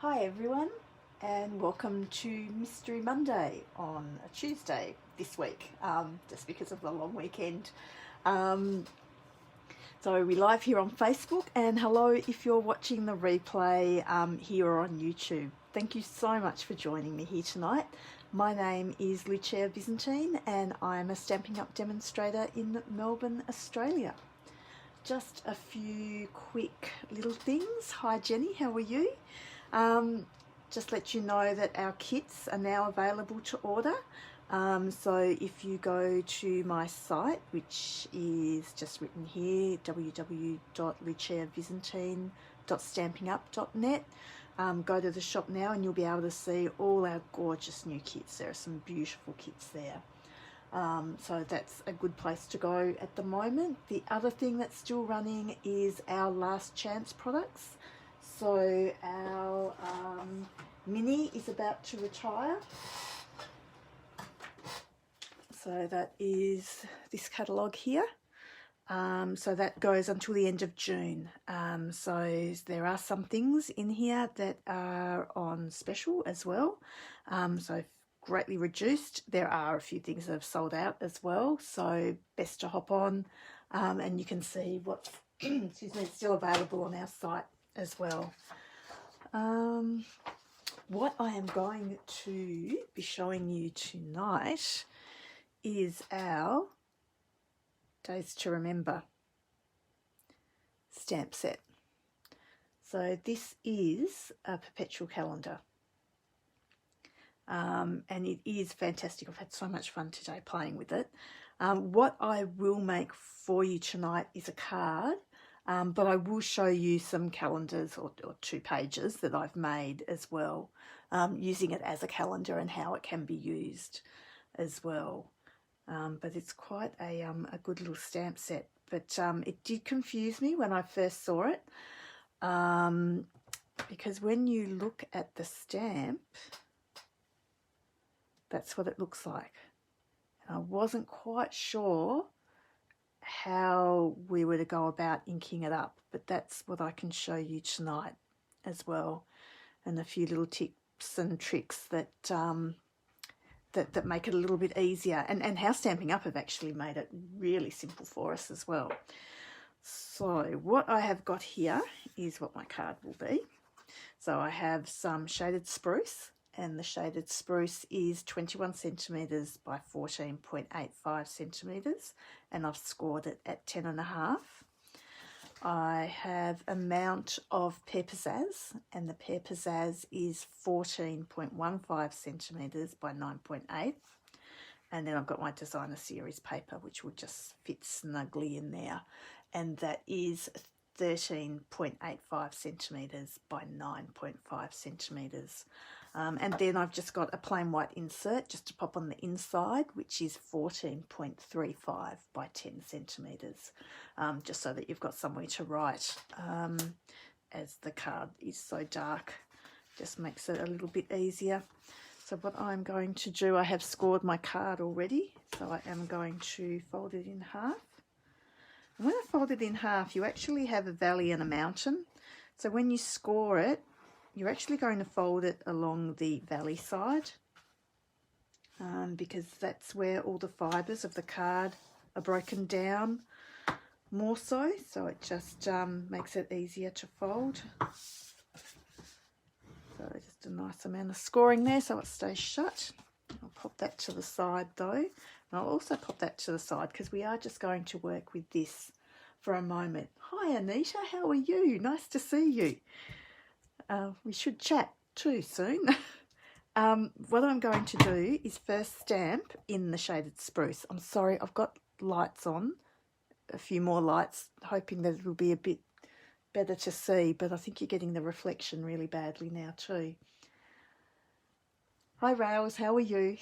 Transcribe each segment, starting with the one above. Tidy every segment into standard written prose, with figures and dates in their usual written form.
Hi everyone, and welcome to Mystery Monday on a Tuesday this week, just because of the long weekend. So we're live here on Facebook, and hello if you're watching the replay here on YouTube. Thank you so much for joining me here tonight. My name is Lucia Byzantine and I'm a Stampin' Up demonstrator in Melbourne, Australia. Just a few quick little things. Hi Jenny, how are you? Just let you know that our kits are now available to order. So if you go to my site, which is just written here, www.luciabyzantine.stampinup.net, go to the shop now and you'll be able to see all our gorgeous new kits. There are some beautiful kits there. So that's a good place to go at the moment. The other thing that's still running is our last chance products. So our mini is about to retire. So that is this catalogue here. So that goes until the end of June. So there are some things in here that are on special as well. So greatly reduced. There are a few things that have sold out as well. So best to hop on and you can see what's excuse me, still available on our site as well. What I am going to be showing you tonight is our Days to Remember stamp set. So this is a perpetual calendar. And it is fantastic. I've had so much fun today playing with it. What I will make for you tonight is a card, but I will show you some calendars or 2 pages that I've made as well, using it as a calendar and how it can be used as well. But it's quite a good little stamp set. But it did confuse me when I first saw it, because when you look at the stamp, that's what it looks like. And I wasn't quite sure how we were to go about inking it up, but that's what I can show you tonight as well, and a few little tips and tricks that that make it a little bit easier, and how Stampin' Up have actually made it really simple for us as well. So what I have got here is what my card will be. So I have some shaded spruce, and the shaded spruce is 21 centimetres by 14.85 centimetres, and I've scored it at 10.5. I have a mount of Pear Pizzazz, and the Pear Pizzazz is 14.15 centimetres by 9.8. And then I've got my designer series paper, which will just fit snugly in there, and that is 13.85 centimetres by 9.5 centimetres. And then I've just got a plain white insert just to pop on the inside, which is 14.35 by 10 centimetres, just so that you've got somewhere to write, as the card is so dark. Just makes it a little bit easier. So what I'm going to do, I have scored my card already, so I am going to fold it in half. And when I fold it in half, you actually have a valley and a mountain. So when you score it, you're actually going to fold it along the valley side, because that's where all the fibres of the card are broken down more so it just makes it easier to fold. So just a nice amount of scoring there so it stays shut. I'll pop that to the side though, and I'll also pop that to the side because we are just going to work with this for a moment. Hi Anita, how are you? Nice to see you. We should chat too soon. What I'm going to do is first stamp in the shaded spruce. I'm sorry, I've got lights on, a few more lights, hoping that it'll be a bit better to see, but I think you're getting the reflection really badly now too. Hi Rails, how are you?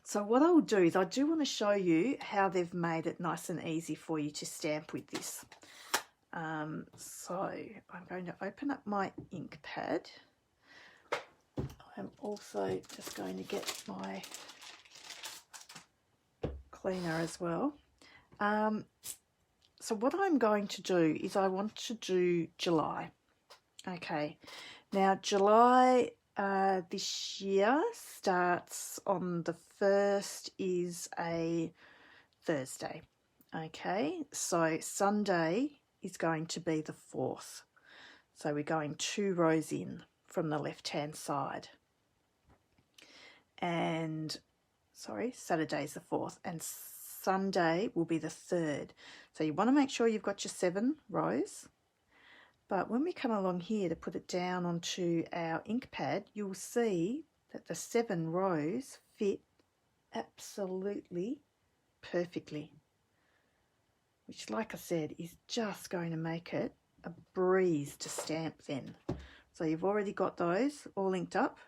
So what I'll do is I do want to show you how they've made it nice and easy for you to stamp with this. So I'm going to open up my ink pad. I'm also just going to get my cleaner as well. So what I'm going to do is I want to do July. Okay, now July this year starts on the 1st, is a Thursday. Okay, so Sunday is going to be the 4th. So we're going 2 rows in from the left-hand side. And, sorry, Saturday's the 4th, and Sunday will be the 3rd. So you want to make sure you've got your 7 rows. But when we come along here to put it down onto our ink pad, you'll see that the 7 rows fit absolutely perfectly, which, like I said, is just going to make it a breeze to stamp then. So you've already got those all inked up.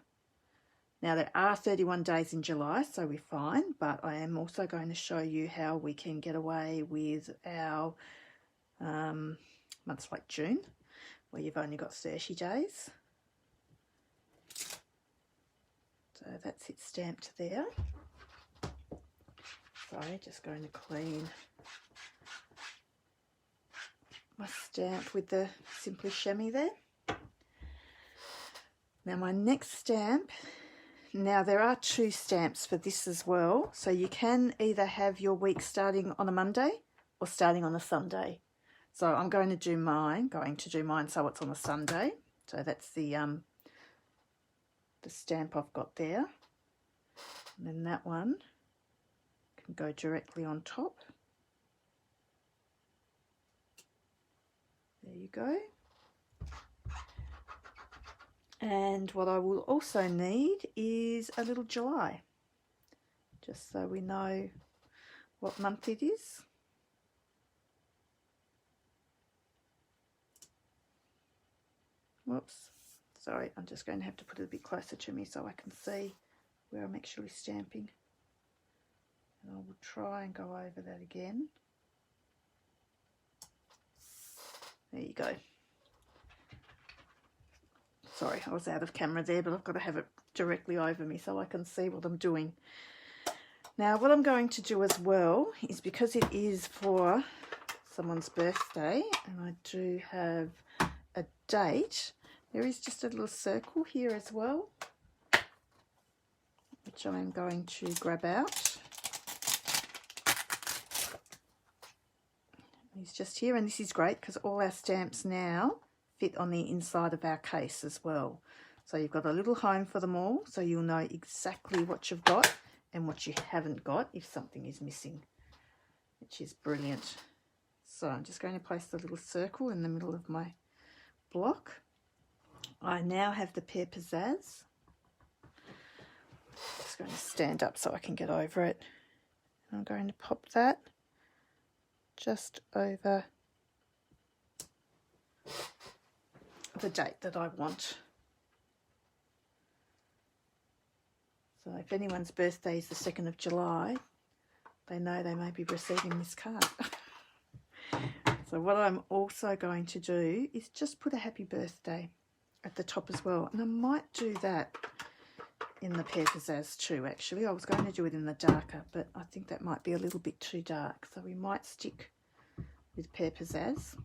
Now there are 31 days in July, so we're fine, but I am also going to show you how we can get away with our months like June, where you've only got 30 days. So that's it stamped there. Sorry, just going to clean my stamp with the Simply Chamois there. Now my next stamp, now there are 2 stamps for this as well, so you can either have your week starting on a Monday or starting on a Sunday. So I'm going to do mine so it's on a Sunday. So that's the stamp I've got there. And then that one can go directly on top. There you go. And what I will also need is a little July, just so we know what month it is. Whoops, sorry, I'm just going to have to put it a bit closer to me so I can see where I'm actually stamping. And I will try and go over that again. There you go. Sorry, I was out of camera there, but I've got to have it directly over me so I can see what I'm doing. Now, what I'm going to do as well is, because it is for someone's birthday, and I do have a date, there is just a little circle here as well, which I'm going to grab out. He's just here, and this is great because all our stamps now fit on the inside of our case as well. So you've got a little home for them all, so you'll know exactly what you've got and what you haven't got if something is missing, which is brilliant. So I'm just going to place the little circle in the middle of my block. I now have the Pear Pizzazz. Just going to stand up so I can get over it. I'm going to pop that just over the date that I want. So if anyone's birthday is the 2nd of July, they know they may be receiving this card. So what I'm also going to do is just put a happy birthday at the top as well. And I might do that in the Pear Pizzazz too, actually. I was going to do it in the darker, but I think that might be a little bit too dark. So we might stick with Pear Pizzazz.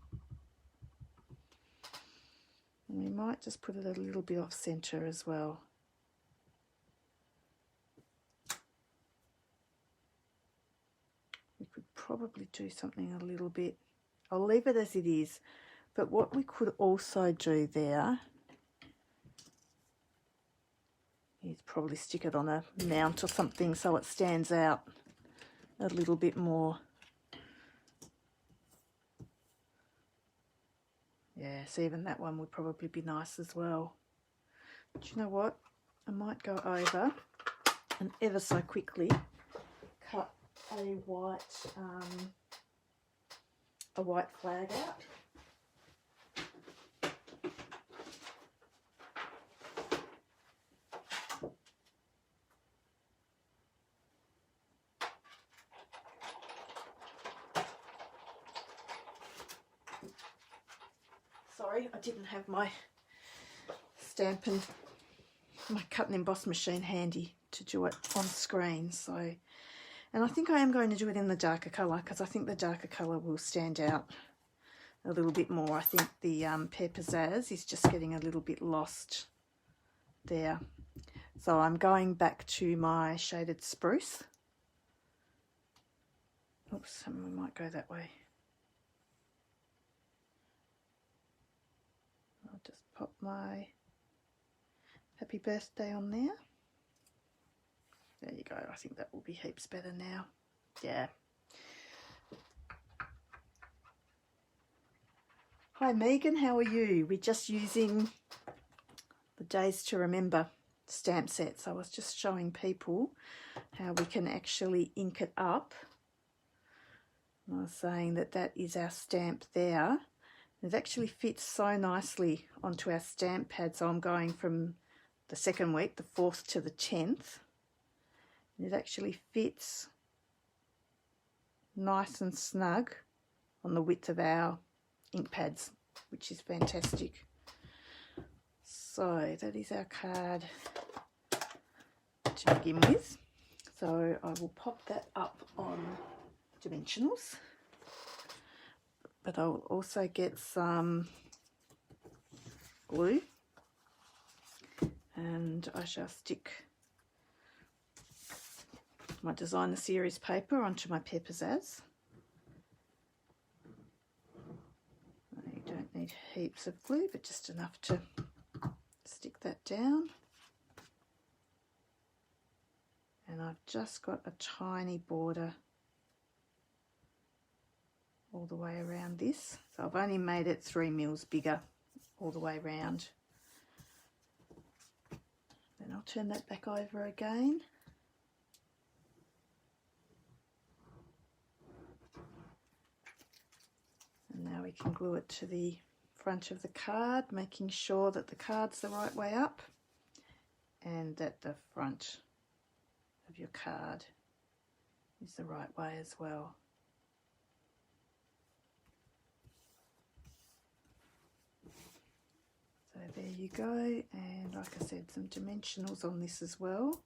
And we might just put it a little bit off centre as well. We could probably do something a little bit, I'll leave it as it is, but what we could also do there is probably stick it on a mount or something so it stands out a little bit more. Yeah, so even that one would probably be nice as well. But you know what? I might go over and ever so quickly cut a white flag out. Sorry, I didn't have my my cut and emboss machine handy to do it on screen, so, and I think I am going to do it in the darker colour because I think the darker colour will stand out a a little bit more. I think the Pear Pizzazz is just getting a little bit lost there. So I'm going back to my shaded spruce. Oops, we might go that way. I'll just pop my happy birthday on there. There you go. I think that will be heaps better now. Yeah. Hi Megan, how are you? We're just using the Days to Remember stamp sets. I was just showing people how we can actually ink it up. And I was saying that that is our stamp there. It actually fits so nicely onto our stamp pad. So I'm going from the second week, the 4th to the 10th. And it actually fits nice and snug on the width of our ink pads, which is fantastic. So that is our card to begin with. So I will pop that up on dimensionals, but I'll also get some glue and I shall stick my designer series paper onto my Pear Pizzazz. You don't need heaps of glue, but just enough to stick that down. And I've just got a tiny border all the way around this. So I've only made it 3 mils bigger all the way around. Then I'll turn that back over again. And now we can glue it to the front of the card, making sure that the card's the right way up and that the front of your card is the right way as well. So there you go, and like I said, some dimensionals on this as well,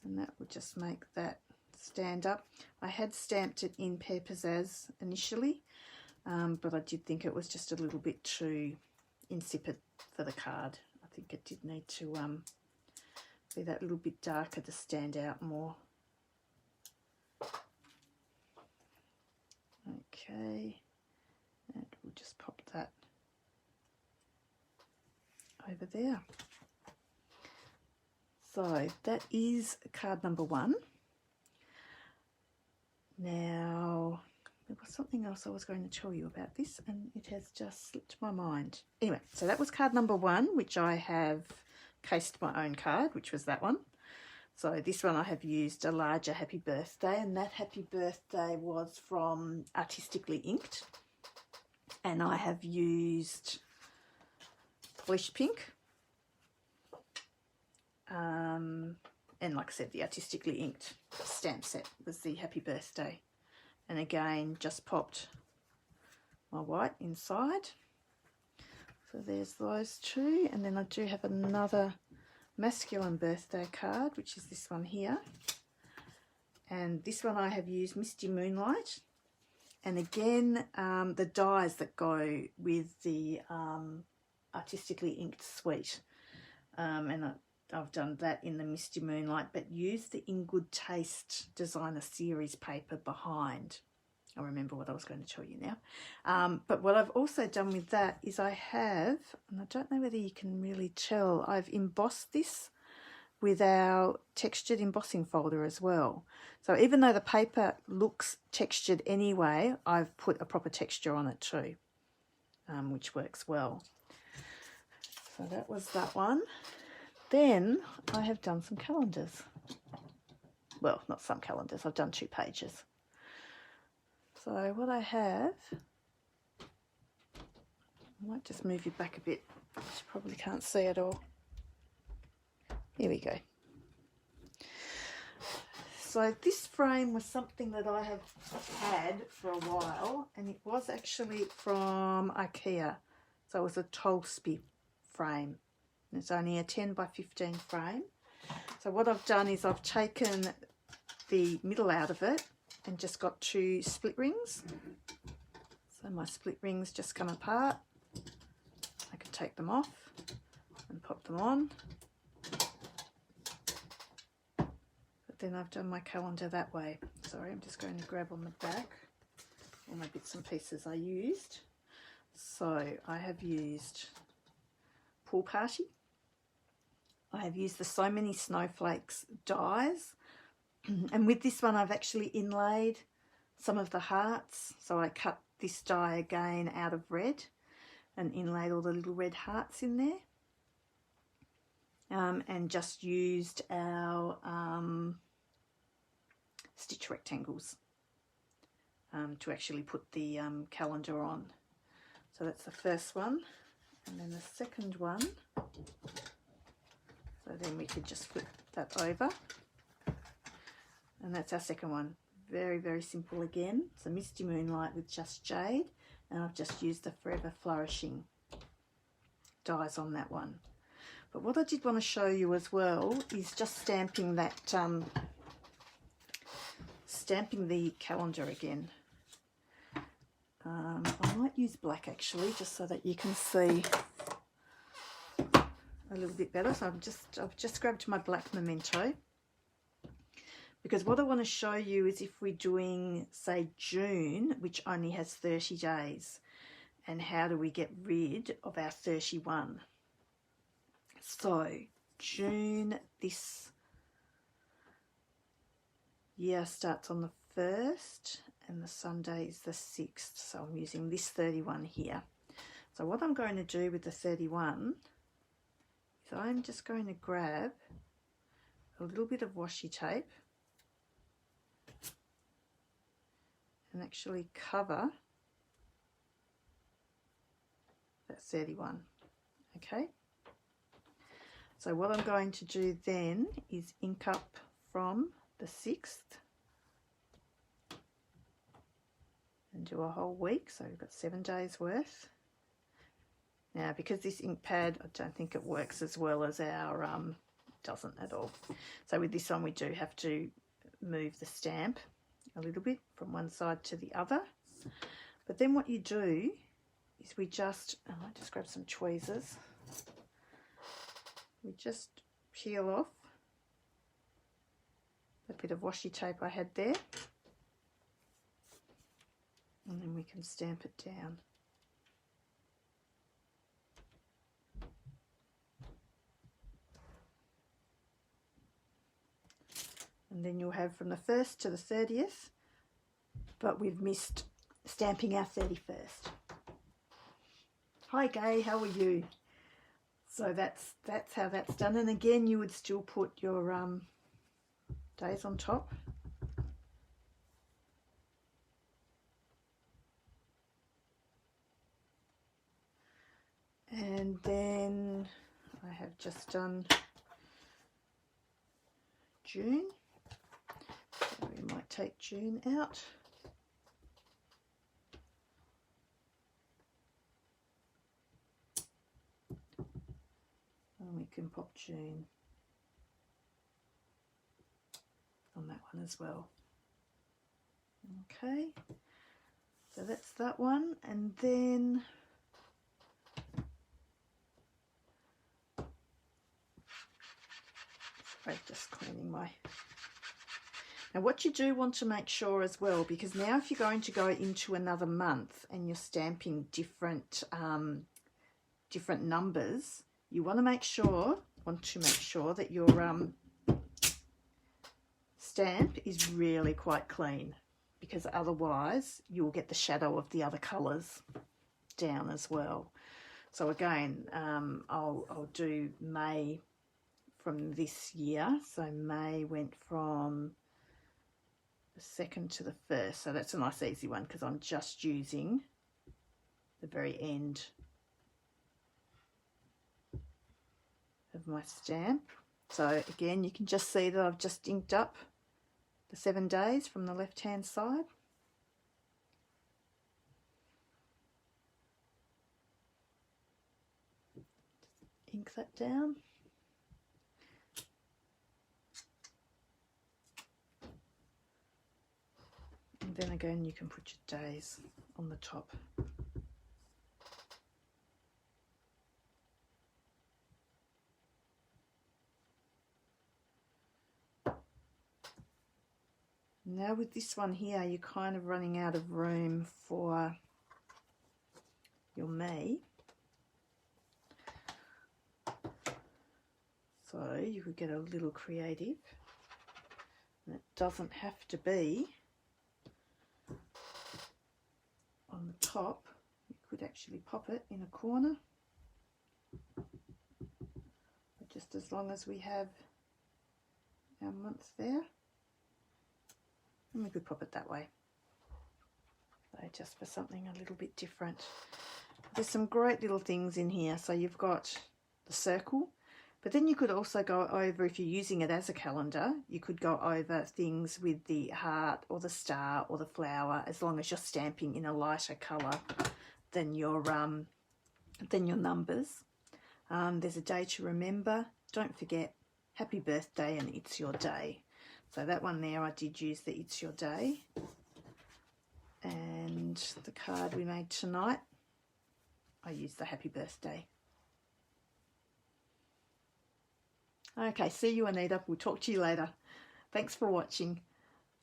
and that will just make that stand up. I had stamped it in Pear Pizzazz initially, but I did think it was just a little bit too insipid for the card. I think it did need to be that little bit darker to stand out more. Okay, and we'll just pop that over there. So that is card number 1. Now, there was something else I was going to tell you about this and it has just slipped my mind. Anyway, so that was card number 1, which I have cased my own card, which was that one. So this one I have used a larger happy birthday, and that happy birthday was from Artistically Inked, and I have used Flesh Pink, and like I said, the Artistically Inked stamp set was the happy birthday, and again just popped my white inside. So there's those two, and then I do have another masculine birthday card, which is this one here, and this one I have used Misty Moonlight, and again the dies that go with the Artistically Inked suite, and I've done that in the Misty Moonlight, but used the In Good Taste designer series paper behind. I remember what I was going to tell you now. But what I've also done with that is I have, and I don't know whether you can really tell, I've embossed this with our textured embossing folder as well. So even though the paper looks textured anyway, I've put a proper texture on it too, which works well. So that was that one. Then I have done some calendars. Well, not some calendars, I've done 2 pages. So what I have, I might just move you back a bit, you probably can't see it all. Here we go. So this frame was something that I have had for a while, and it was actually from IKEA. So it was a Tolspy frame. And it's only a 10 by 15 frame. So what I've done is I've taken the middle out of it and just got 2 split rings. So my split rings just come apart. I can take them off and pop them on. But then I've done my calendar that way. Sorry, I'm just going to grab on the back all my bits and pieces I used. So I have used Pool Party. I have used the So Many Snowflakes dies. And with this one I've actually inlaid some of the hearts. So I cut this die again out of red and inlaid all the little red hearts in there. And just used our stitch rectangles to actually put the calendar on. So that's the first one. And then the second one, so then we could just flip that over. And that's our second one. Very, very simple again. It's a Misty Moonlight with just jade, and I've just used the Forever Flourishing dies on that one. But what I did want to show you as well is just stamping that, stamping the calendar again. I might use black actually, just so that you can see a little bit better. So I've just grabbed my black memento, because what I want to show you is if we're doing, say, June, which only has 30 days, and how do we get rid of our 31. So June this year starts on the 1st and the Sunday is the 6th, so I'm using this 31 here. So what I'm going to do with the 31 is I'm just going to grab a little bit of washi tape and actually cover that 31. Okay, so what I'm going to do then is ink up from the 6th and do a whole week, so we've got 7 days worth. Now because this ink pad, I don't think it works as well as our doesn't at all. So with this one we do have to move the stamp a little bit from one side to the other. But then what you do is we just, I might just grab some tweezers, we just peel off a bit of washi tape I had there, and then we can stamp it down. And then you'll have from the 1st to the 30th, but we've missed stamping our 31st. Hi Gay, how are you? So that's how that's done. And again, you would still put your days on top. And then I have just done June. So we might take June out. And we can pop June on that one as well. Okay, so that's that one. And then I'm just cleaning my... Now what you do want to make sure as well, because now if you're going to go into another month and you're stamping different different numbers, you want to make sure that your stamp is really quite clean, because otherwise you'll get the shadow of the other colours down as well. So again, I'll do May from this year. So May went from the 2nd to the 1st, so that's a nice easy one because I'm just using the very end of my stamp. So again, you can just see that I've just inked up the 7 days from the left hand side. Just ink that down. And then again, you can put your days on the top. Now with this one here, you're kind of running out of room for your me. So you could get a little creative. And it doesn't have to be on the top. You could actually pop it in a corner. But just as long as we have our month there. And we could pop it that way. So just for something a little bit different. There's some great little things in here. So you've got the circle, but then you could also go over, if you're using it as a calendar, you could go over things with the heart or the star or the flower, as long as you're stamping in a lighter colour than your numbers. There's a day to remember. Don't forget, happy birthday and it's your day. So that one there, I did use the It's Your Day. And the card we made tonight, I used the Happy Birthday. Okay, see you, Anita. We'll talk to you later. Thanks for watching.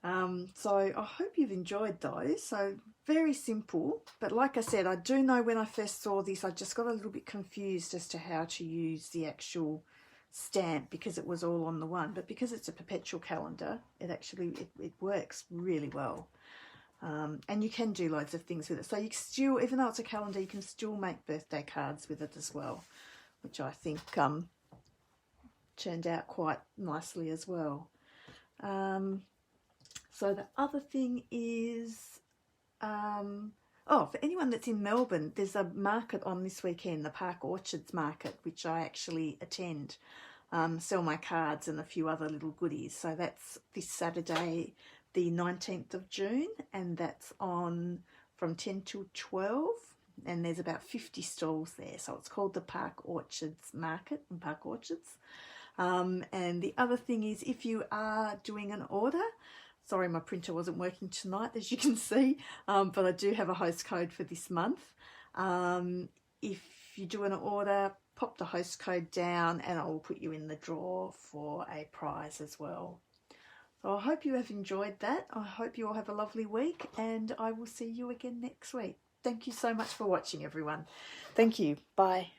So I hope you've enjoyed those. So very simple, but like I said, I do know when I first saw this, I just got a little bit confused as to how to use the actual stamp because it was all on the one, but because it's a perpetual calendar, it actually it works really well. And you can do loads of things with it. So you can still, even though it's a calendar, you can still make birthday cards with it as well, which I think turned out quite nicely as well. So the other thing is, oh, for anyone that's in Melbourne, there's a market on this weekend, the Park Orchards Market, which I actually attend, sell my cards and a few other little goodies. So that's this Saturday, the 19th of June, and that's on from 10 till 12, and there's about 50 stalls there. So it's called the Park Orchards Market in Park Orchards. And the other thing is, if you are doing an order, sorry, my printer wasn't working tonight, as you can see, but I do have a host code for this month. If you do an order, pop the host code down and I will put you in the draw for a prize as well. So I hope you have enjoyed that. I hope you all have a lovely week, and I will see you again next week. Thank you so much for watching, everyone. Thank you. Bye.